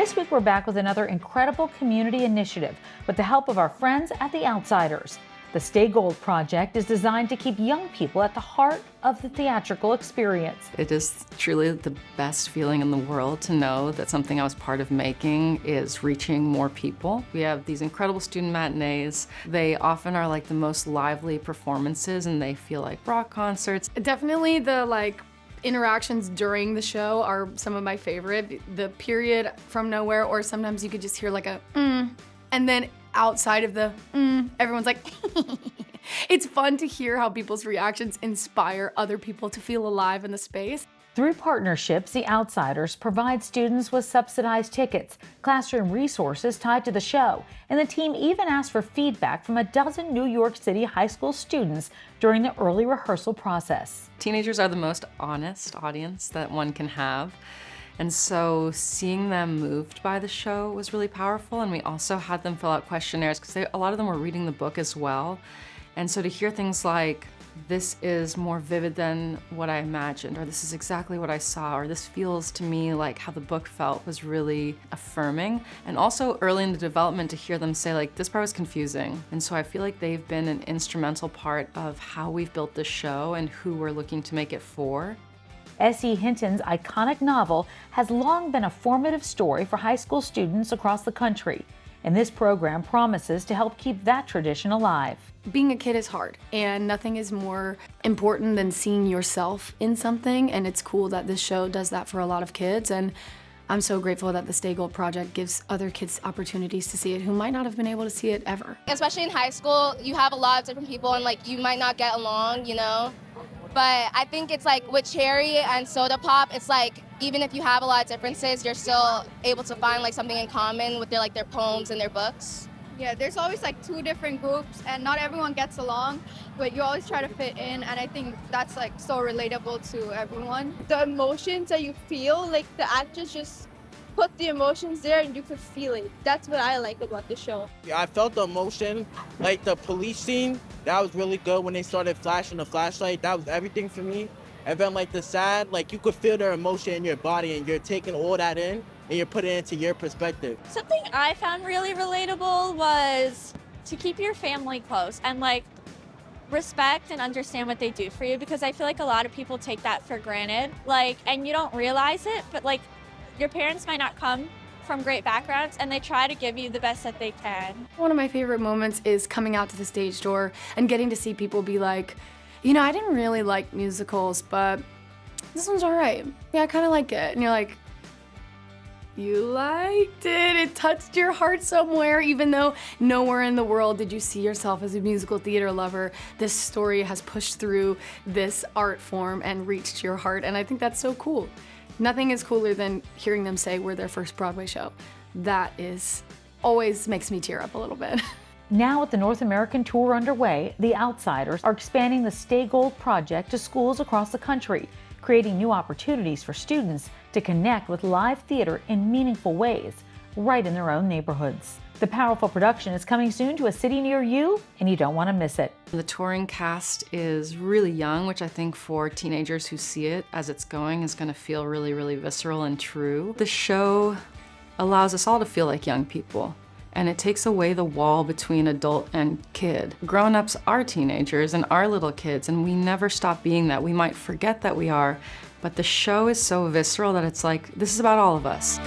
This week we're back with another incredible community initiative with the help of our friends at The Outsiders. The Stay Gold project is designed to keep young people at the heart of the theatrical experience. It is truly the best feeling in the world to know that something I was part of making is reaching more people. We have these incredible student matinees. They often are like the most lively performances and they feel like rock concerts. Definitely the interactions during the show are some of my favorite. The period from nowhere, or sometimes you could just hear like a and then outside of the everyone's like It's fun to hear how people's reactions inspire other people to feel alive in the space. Through partnerships, The Outsiders provide students with subsidized tickets, classroom resources tied to the show, and the team even asked for feedback from a dozen New York City high school students during the early rehearsal process. Teenagers are the most honest audience that one can have. And so seeing them moved by the show was really powerful, and we also had them fill out questionnaires because a lot of them were reading the book as well. And so to hear things like, this is more vivid than what I imagined, or this is exactly what I saw, or this feels to me like how the book felt, was really affirming. And also early in the development to hear them say like, this part was confusing. And so I feel like they've been an instrumental part of how we've built this show and who we're looking to make it for. S.E. Hinton's iconic novel has long been a formative story for high school students across the country, and this program promises to help keep that tradition alive. Being a kid is hard, and nothing is more important than seeing yourself in something, and it's cool that this show does that for a lot of kids, and I'm so grateful that the Stay Gold Project gives other kids opportunities to see it who might not have been able to see it ever. Especially in high school, you have a lot of different people and you might not get along, But I think it's with Cherry and Soda Pop, it's even if you have a lot of differences, you're still able to find something in common with their poems and their books. Yeah, there's always two different groups and not everyone gets along, but you always try to fit in, and I think that's so relatable to everyone. The emotions that you feel, the actors just put the emotions there and you could feel it. That's what I like about the show. Yeah, I felt the emotion, the police scene, that was really good when they started flashing the flashlight. That was everything for me. And then the sad, you could feel their emotion in your body and you're taking all that in and you're putting it into your perspective. Something I found really relatable was to keep your family close and respect and understand what they do for you, because I feel like a lot of people take that for granted, and you don't realize it, but your parents might not come from great backgrounds and they try to give you the best that they can. One of my favorite moments is coming out to the stage door and getting to see people be like, I didn't really like musicals, but this one's all right. Yeah, I kind of like it. And you're like, you liked it. It touched your heart somewhere, even though nowhere in the world did you see yourself as a musical theater lover. This story has pushed through this art form and reached your heart, and I think that's so cool. Nothing is cooler than hearing them say we're their first Broadway show. That always makes me tear up a little bit. Now with the North American tour underway, The Outsiders are expanding the Stay Gold project to schools across the country, creating new opportunities for students to connect with live theater in meaningful ways, right in their own neighborhoods. The powerful production is coming soon to a city near you, and you don't want to miss it. The touring cast is really young, which I think for teenagers who see it as it's going is going to feel really, really visceral and true. The show allows us all to feel like young people, and it takes away the wall between adult and kid. Grown-ups are teenagers and are little kids, and we never stop being that. We might forget that we are, but the show is so visceral that it's this is about all of us.